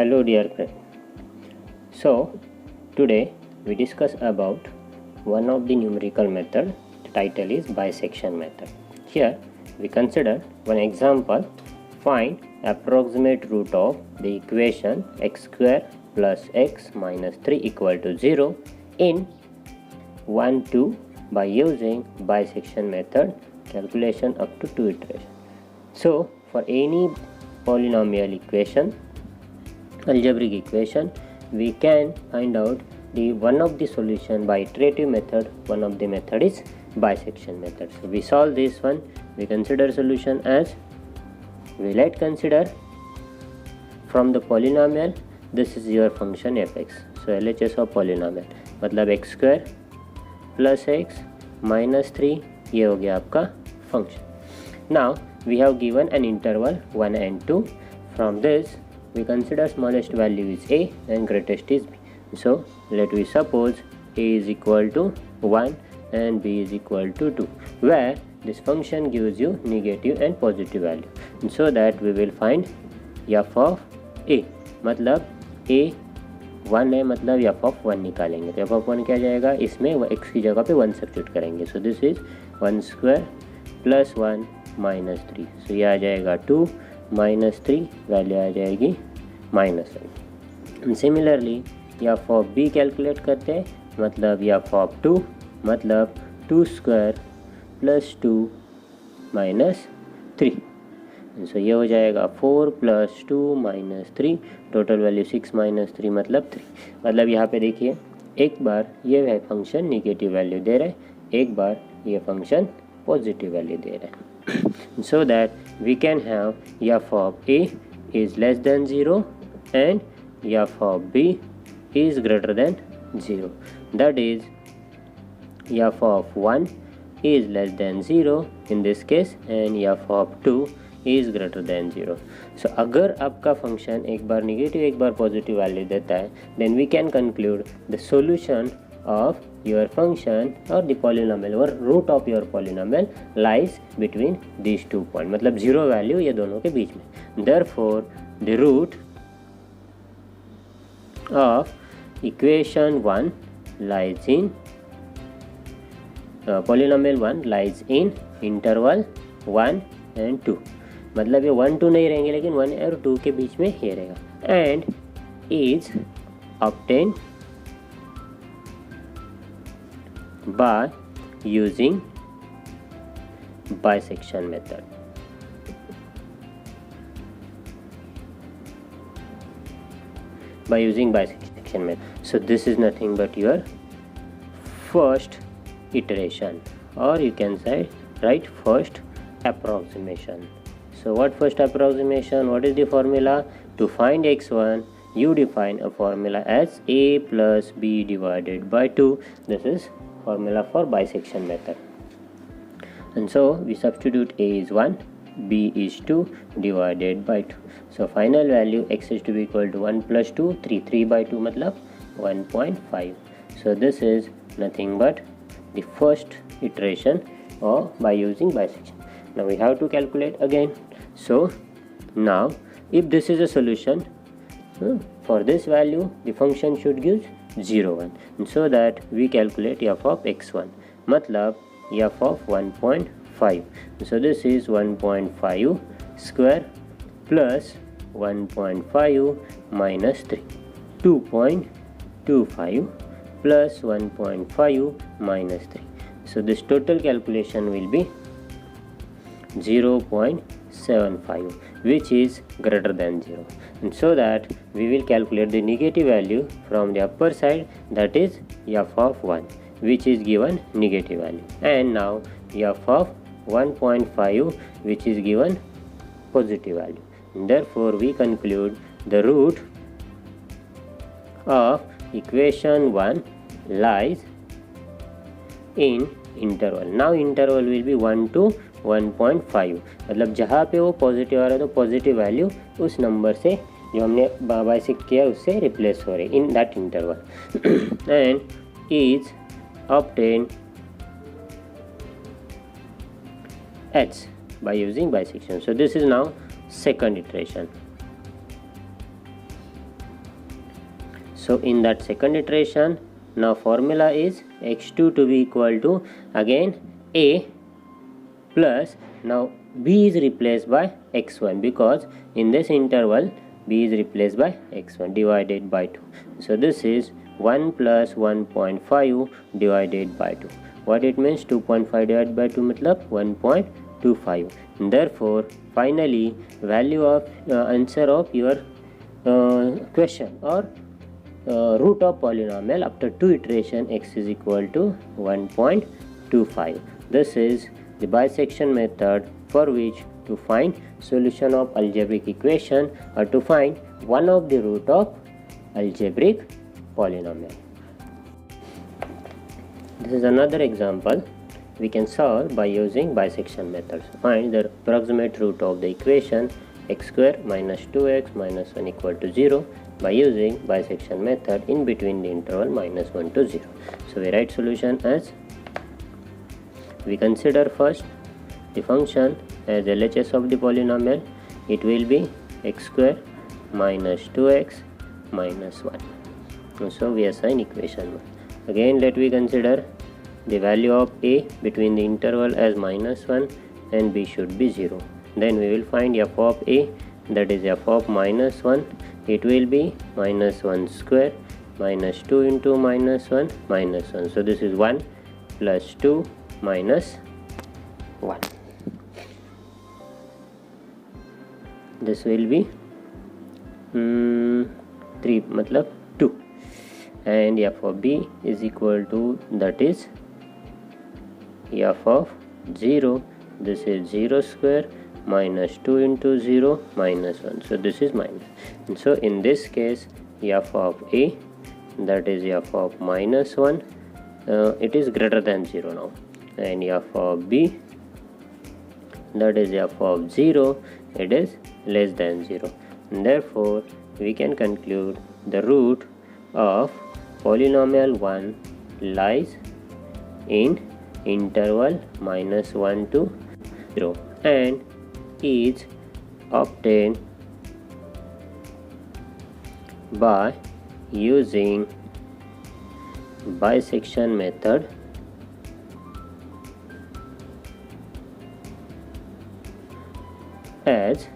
Hello dear friend. So today we discuss about one of the numerical method. The title is bisection method. Here we consider one example. Find approximate root of the equation x square plus x minus 3 equal to 0 in 1, 2 by using bisection method, calculation up to 2 iterations. So for any polynomial equation, algebraic equation, we can find out the one of the solution by iterative method. One of the method is bisection method. So we solve this one. We consider solution as, we let consider from the polynomial, this is your function fx. So LHS of polynomial मतलब x square plus x minus 3, ये हो गया आपका function. Now we have given an interval 1 and 2. From this we consider smallest value is a and greatest is b. So let we suppose a is equal to 1 and b is equal to 2, where this function gives you negative and positive value. And so that we will find f of a, मतलब a 1 है, मतलब f of 1 निकालेंगे. तो f of 1 क्या जाएगा, इसमें x की जगह पे 1 सब्स्टिट्यूट करेंगे. So this is 1 square plus 1 minus 3. सो ये आ जाएगा 2 माइनस 3, वैल्यू आ जाएगी -1. Similarly f of b calculate करते हैं, मतलब एफ ऑफ 2 मतलब 2 स्क्वायर प्लस 2 माइनस 3. सो ये हो जाएगा 4 plus 2 minus 3, total value 6 minus 3 मतलब 3. मतलब यहाँ पे देखिए, एक बार ये है फंक्शन निगेटिव वैल्यू दे रहा है, एक बार ये फंक्शन पॉजिटिव वैल्यू दे रहा है. So that we can have f of a is less than 0 and f of b is greater than 0. That is f of 1 is less than 0 in this case and f of 2 is greater than 0. So अगर आपका function एक बार negative एक बार positive value देता है, then we can conclude the solution of your function or the polynomial or root of your polynomial lies between these 2 points. मतलब 0 value ये दोनों के बीच में. Therefore the root of equation 1 lies in polynomial 1 lies in interval 1 and 2. मतलब ये 1 2 नहीं रहेंगे, लेकिन 1 और 2 के बीच में ये रहेगा. And is obtained by using bisection method. By using bisection method. So this is nothing but your first iteration, or you can say right first approximation. So what first approximation? What is the formula? To find x1, you define a formula as a plus b divided by 2. This is formula for bisection method. And so we substitute a is 1, b is 2 divided by 2. So final value x is to be equal to 1 plus 2, 3, 3 by 2 मतलब 1.5. So this is nothing but the first iteration or by using bisection. Now we have to calculate again. So now if this is a solution, for this value the function should give 0 1, and so that we calculate f of x1 मतलब f of 1.5. So this is 1.5 square plus 1.5 minus 3, 2.25 plus 1.5 minus 3. So this total calculation will be 0.75, which is greater than 0. And so that we will calculate the negative value from the upper side, that is f of 1, which is given negative value, and now f of 1.5, which is given positive value. And therefore we conclude the root of equation 1 lies in interval. Now interval will be 1 to 1.5, मतलब जहाँ पे वो positive आ रहा है तो positive value उस number से जो हमने बाइसेक्ट किया उससे रिप्लेस हो रहे in that interval. And is obtain h by using bisection. So this is now second iteration. So in that second iteration, now formula is x2 to be equal to again a plus, now b is replaced by x1, because in this interval b is replaced by x1 divided by 2. So this is 1 plus 1.5 divided by 2. What it means? 2.5 divided by 2 matlab 1.25. Therefore finally value of answer of your question or root of polynomial after 2 iteration x is equal to 1.25. This is the bisection method for which to find solution of algebraic equation or to find one of the root of algebraic polynomial. This is another example we can solve by using bisection method. Find the approximate root of the equation x square minus 2x minus 1 equal to 0 by using bisection method in between the interval minus 1 to 0. So we write solution as, we consider first the function as LHS of the polynomial. It will be x square minus 2x minus 1. So we assign equation 1. Again let we consider the value of a between the interval as minus 1 and b should be 0. Then we will find f of a, that is f of minus 1. It will be minus 1 square minus 2 into minus 1 minus 1. So this is 1 plus 2 minus 1. This will be 3 matlab 2, and f of b is equal to, that is f of 0. This is 0 square minus 2 into 0 minus 1. So this is minus. And so in this case f of a, that is f of minus 1, it is greater than 0 now, and f of b, that is f of 0, it is less than 0. And therefore we can conclude the root of polynomial 1 lies in interval minus 1 to 0 and is obtained by using bisection method as.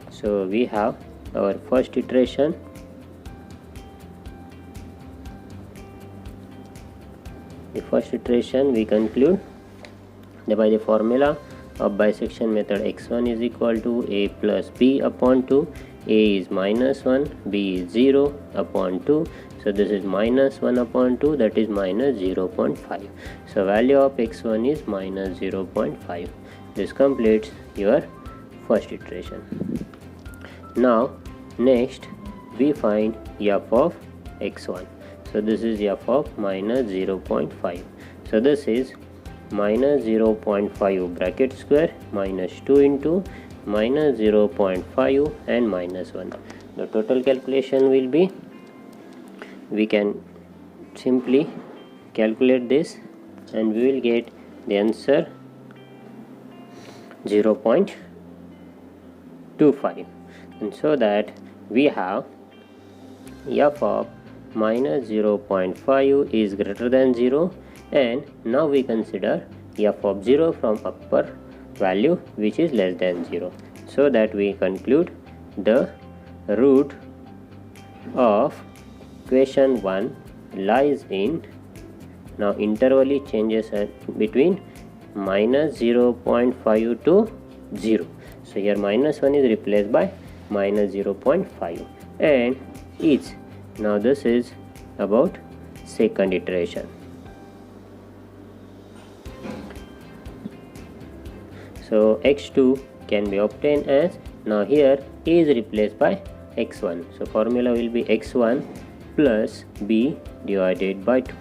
So we have our first iteration, we conclude that by the formula of bisection method x1 is equal to a plus b upon 2. A is minus 1, b is 0 upon 2. So this is minus 1 upon 2, that is minus 0.5. So value of x1 is minus 0.5. This completes your first iteration. Now next we find f of x1. So this is f of minus 0.5. So this is minus 0.5 bracket square minus 2 into minus 0.5 and minus 1. The total calculation will be, we can simply calculate this and we will get the answer 0.25. And so that we have f of minus 0.5 is greater than 0, and now we consider f of 0 from upper value which is less than 0, so that we conclude the root of equation 1 lies in, now interval changes between minus 0.5 to 0. So here minus 1 is replaced by minus 0.5 and is, now this is about second iteration. So x2 can be obtained as, now here a is replaced by x1. So formula will be x1 plus b divided by 2,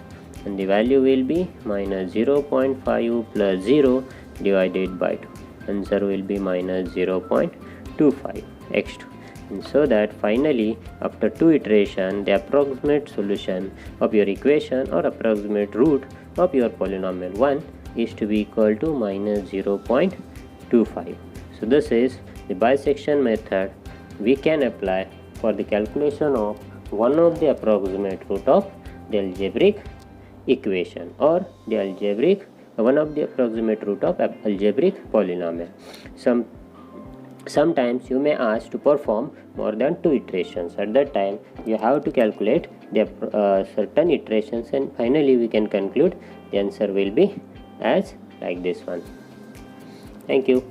and the value will be minus 0.5 plus 0 divided by 2. Answer will be minus 0.25 x2. And so that finally after 2 iteration the approximate solution of your equation or approximate root of your polynomial 1 is to be equal to minus 0.25. So this is the bisection method we can apply for the calculation of one of the approximate root of the algebraic equation or the algebraic one of the approximate root of algebraic polynomial. Sometimes you may ask to perform more than 2 iterations. At that time you have to calculate the certain iterations, and finally we can conclude the answer will be as like this one. Thank you.